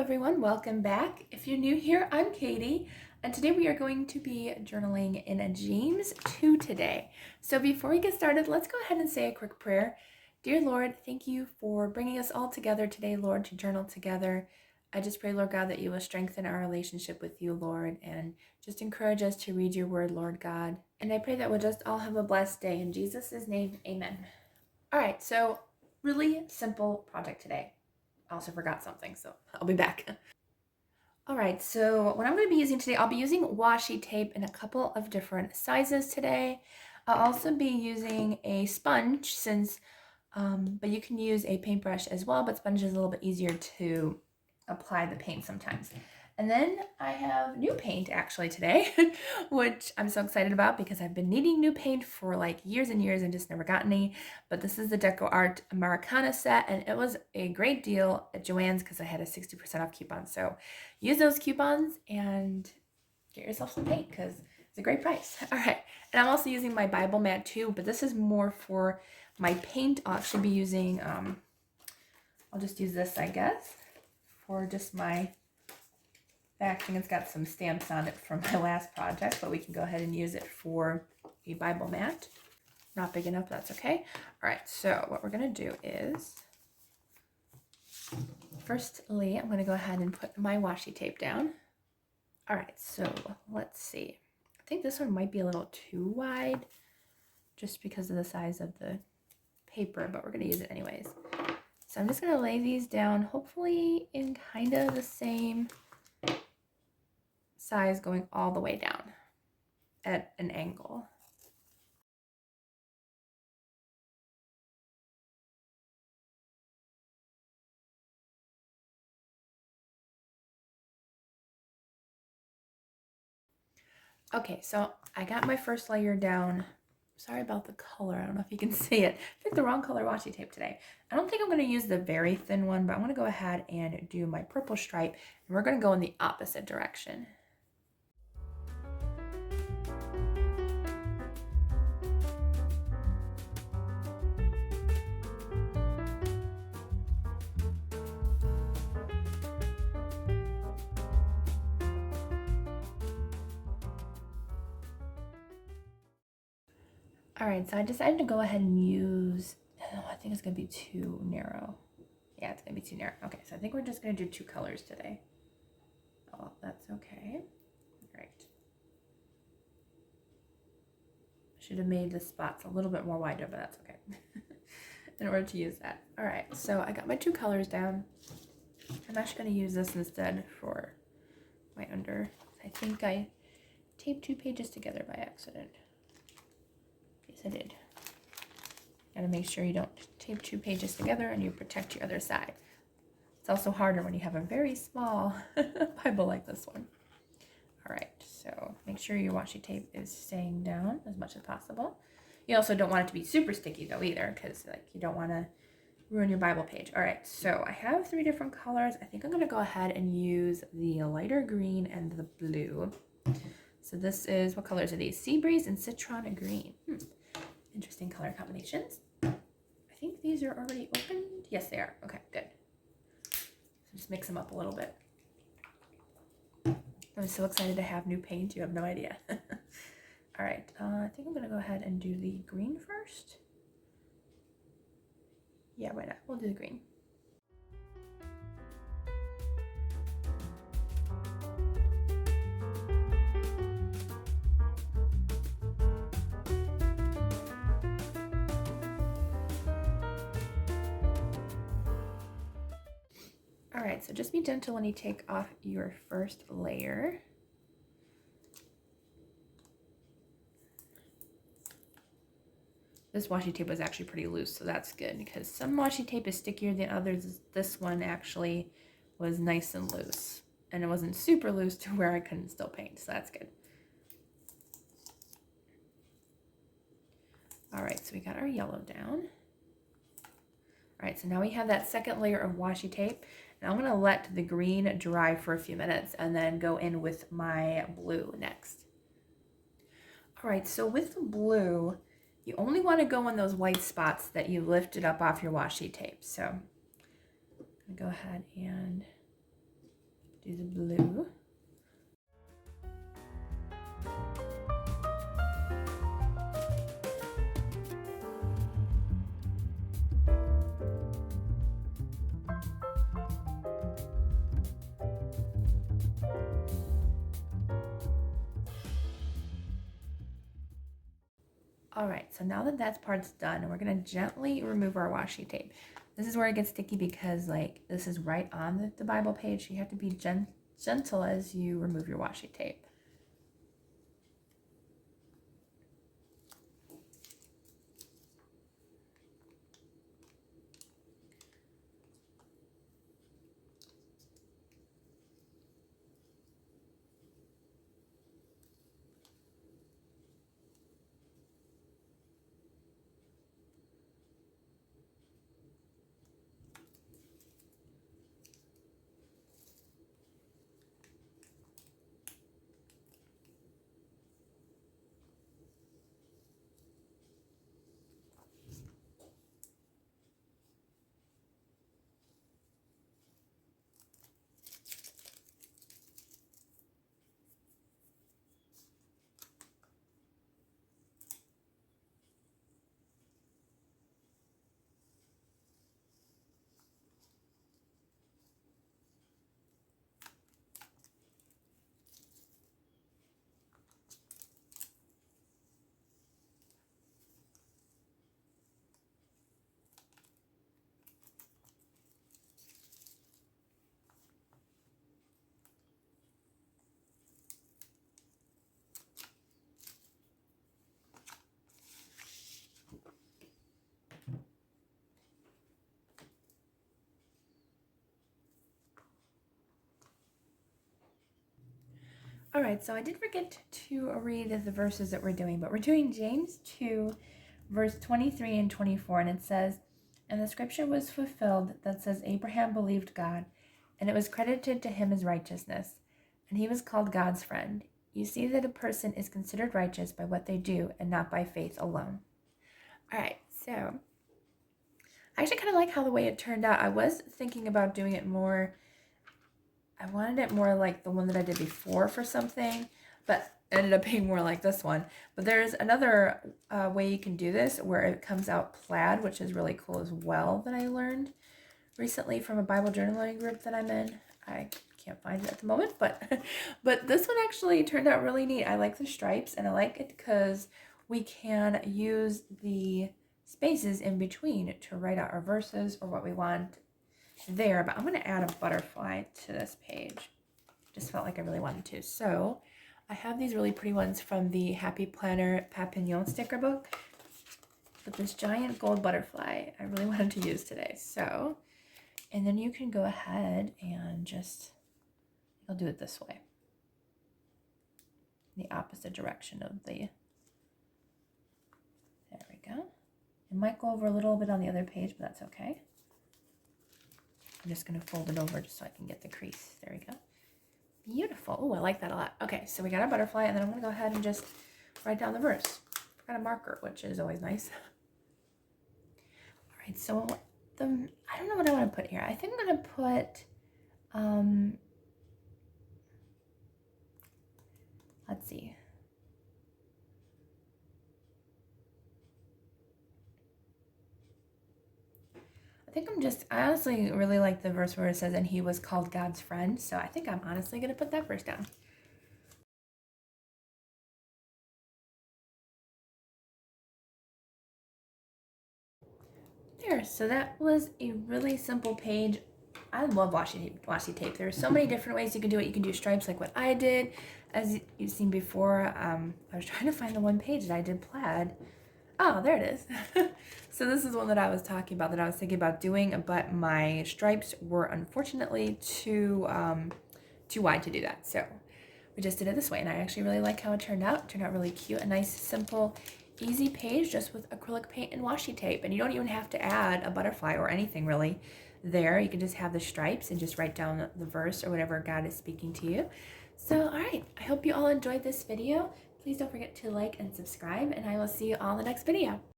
everyone, welcome back. If you're new here, I'm Katie, and today we are going to be journaling in James 2 today. So before we get started, let's go ahead and say a quick prayer. Dear Lord, thank you for bringing us all together today, Lord, to journal together. I just pray, Lord God, that you will strengthen our relationship with you, Lord, and just encourage us to read your word, Lord God. And I pray that we'll just all have a blessed day. In Jesus' name, amen. All right, so really simple project today. I also forgot something, so I'll be back. All right, so what I'm going to be using today, I'll be using washi tape in a couple of different sizes today. I'll also be using a sponge but you can use a paintbrush as well, but sponge is a little bit easier to apply the paint sometimes. And then I have new paint actually today, which I'm so excited about because I've been needing new paint for like years and years and just never got any. But this is the Deco Art Americana set, and it was a great deal at Joann's because I had a 60% off coupon. So use those coupons and get yourself some paint because it's a great price. All right, and I'm also using my Bible mat too, but this is more for my paint. I'll actually be using, I'll just use this, I guess, for just my backing. It's got some stamps on it from my last project, but we can go ahead and use it for a Bible mat. Not big enough, that's okay. All right, so what we're gonna do is, firstly, I'm gonna go ahead and put my washi tape down. All right, so let's see. I think this one might be a little too wide just because of the size of the paper, but we're gonna use it anyways. So I'm just gonna lay these down, hopefully in kind of the same size going all the way down at an angle. Okay, so I got my first layer down. Sorry about the color. I don't know if you can see it. I picked the wrong color washi tape today. I don't think I'm going to use the very thin one, but I'm going to go ahead and do my purple stripe, and we're going to go in the opposite direction. All right, so I decided to go ahead and use, I think it's going to be too narrow. Yeah, it's going to be too narrow. Okay, so I think we're just going to do two colors today. Oh, that's okay. All right. Should have made the spots a little bit more wider, but that's okay in order to use that. All right, so I got my two colors down. I'm actually going to use this instead for my under. I think I taped two pages together by accident. Yes, I did. Gotta make sure you don't tape two pages together and you protect your other side. It's also harder when you have a very small Bible like this one. All right, so make sure your washi tape is staying down as much as possible. You also don't want it to be super sticky though either, because like you don't want to ruin your Bible page. All right, so I have three different colors. I think I'm gonna go ahead and use the lighter green and the blue. So this is, what colors are these? Sea breeze and citron green. Interesting color combinations. I think these are already opened. Yes, they are. Okay, good. So just mix them up a little bit. I'm so excited to have new paint. You have no idea. All right, I think I'm gonna go ahead and do the green first. Yeah, why not? We'll do the green. All right, so just be gentle when you take off your first layer. This washi tape was actually pretty loose, so that's good because some washi tape is stickier than others. This one actually was nice and loose, and it wasn't super loose to where I couldn't still paint, so that's good. All right, so we got our yellow down. All right, so now we have that second layer of washi tape, and I'm gonna let the green dry for a few minutes and then go in with my blue next. All right, so with the blue, you only want to go in those white spots that you lifted up off your washi tape. So I'm gonna go ahead and do the blue. All right, so now that that part's done, we're gonna gently remove our washi tape. This is where it gets sticky because like this is right on the Bible page. So you have to be gentle as you remove your washi tape. All right, so I did forget to read the verses that we're doing, but we're doing James 2, verse 23 and 24, and it says, "And the scripture was fulfilled that says, Abraham believed God, and it was credited to him as righteousness, and he was called God's friend. You see that a person is considered righteous by what they do and not by faith alone." All right, so I actually kind of like how the way it turned out. I was thinking about doing it more, I wanted it more like the one that I did before for something, but it ended up being more like this one. But there's another way you can do this where it comes out plaid, which is really cool as well, that I learned recently from a Bible journaling group that I'm in. I can't find it at the moment, but but this one actually turned out really neat. I like the stripes, and I like it because we can use the spaces in between to write out our verses or what we want there. But I'm going to add a butterfly to this page. Just felt like I really wanted to. So I have these really pretty ones from the Happy Planner Papillon sticker book. But this giant gold butterfly I really wanted to use today. So, and then you can go ahead and just, I'll do it this way. The opposite direction of the, there we go. It might go over a little bit on the other page, but that's okay. I'm just going to fold it over just so I can get the crease. There we go. Beautiful. Oh, I like that a lot. Okay, so we got our butterfly, and then I'm going to go ahead and just write down the verse. I've got a marker, which is always nice. All right, so I don't know what I want to put here. I think I'm going to put, let's see. I honestly really like the verse where it says, "And he was called God's friend." So I think I'm honestly going to put that verse down. There, so that was a really simple page. I love washi tape. There are so many different ways you can do it. You can do stripes like what I did. As you've seen before, I was trying to find the one page that I did plaid. Oh, there it is. So this is one that I was talking about, that I was thinking about doing, but my stripes were unfortunately too wide to do that. So we just did it this way, and I actually really like how it turned out. It turned out really cute, a nice, simple, easy page just with acrylic paint and washi tape. And you don't even have to add a butterfly or anything really there. You can just have the stripes and just write down the verse or whatever God is speaking to you. So, all right, I hope you all enjoyed this video. Please don't forget to like and subscribe, and I will see you all in the next video.